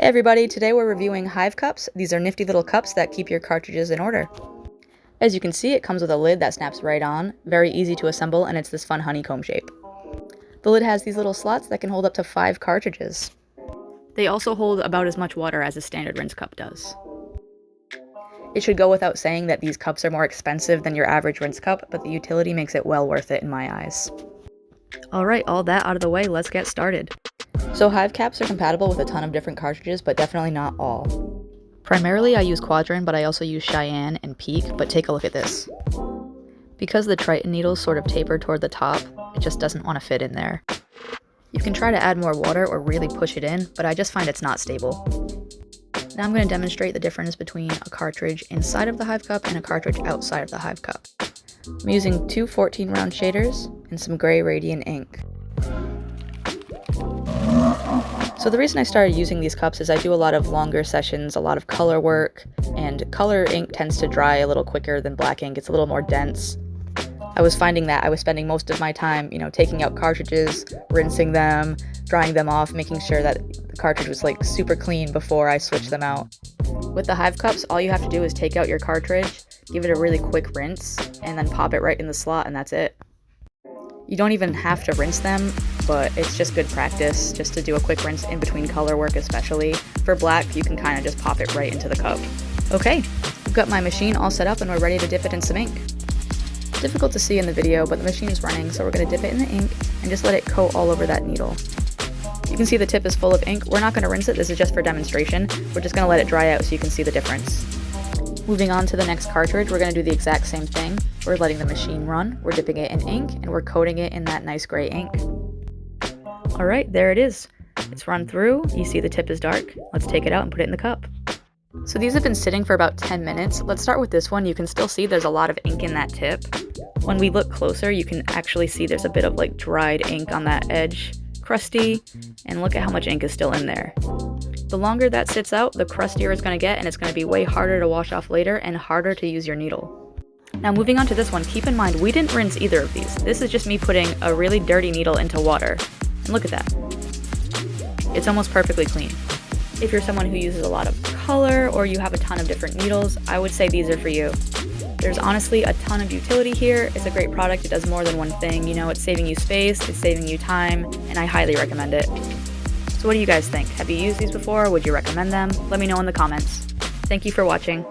Hey everybody, today we're reviewing Hive Cups. These are nifty little cups that keep your cartridges in order. As you can see, it comes with a lid that snaps right on, very easy to assemble, and it's this fun honeycomb shape. The lid has these little slots that can hold up to 5 cartridges. They also hold about as much water as a standard rinse cup does. It should go without saying that these cups are more expensive than your average rinse cup, but the utility makes it well worth it in my eyes. Alright, all that out of the way, let's get started. So Hive caps are compatible with a ton of different cartridges, but definitely not all. Primarily I use Quadrant, but I also use Cheyenne and Peak, but take a look at this. Because the Triton needles sort of taper toward the top, it just doesn't want to fit in there. You can try to add more water or really push it in, but I just find it's not stable. Now I'm going to demonstrate the difference between a cartridge inside of the Hive cup and a cartridge outside of the Hive cup. I'm using two 14-round shaders and some gray Radiant ink. So the reason I started using these cups is I do a lot of longer sessions, a lot of color work, and color ink tends to dry a little quicker than black ink. It's a little more dense. I was finding that I was spending most of my time, taking out cartridges, rinsing them, drying them off, making sure that the cartridge was like super clean before I switched them out. With the Hive cups, all you have to do is take out your cartridge, give it a really quick rinse, and then pop it right in the slot, and that's it. You don't even have to rinse them, but it's just good practice just to do a quick rinse in between color work especially. For black, you can kind of just pop it right into the cup. Okay, I've got my machine all set up and we're ready to dip it in some ink. Difficult to see in the video, but the machine is running, so we're going to dip it in the ink and just let it coat all over that needle. You can see the tip is full of ink. We're not going to rinse it, this is just for demonstration. We're just going to let it dry out so you can see the difference. Moving on to the next cartridge, we're going to do the exact same thing. We're letting the machine run, we're dipping it in ink, and we're coating it in that nice gray ink. Alright, there it is. It's run through, you see the tip is dark. Let's take it out and put it in the cup. So these have been sitting for about 10 minutes. Let's start with this one. You can still see there's a lot of ink in that tip. When we look closer, you can actually see there's a bit of like dried ink on that edge. Crusty, and look at how much ink is still in there. The longer that sits out, the crustier it's going to get, and it's going to be way harder to wash off later and harder to use your needle. Now moving on to this one, keep in mind we didn't rinse either of these. This is just me putting a really dirty needle into water. And look at that. It's almost perfectly clean. If you're someone who uses a lot of color or you have a ton of different needles, I would say these are for you. There's honestly a ton of utility here. It's a great product. It does more than one thing. It's saving you space, it's saving you time, and I highly recommend it. So what do you guys think? Have you used these before? Would you recommend them? Let me know in the comments. Thank you for watching.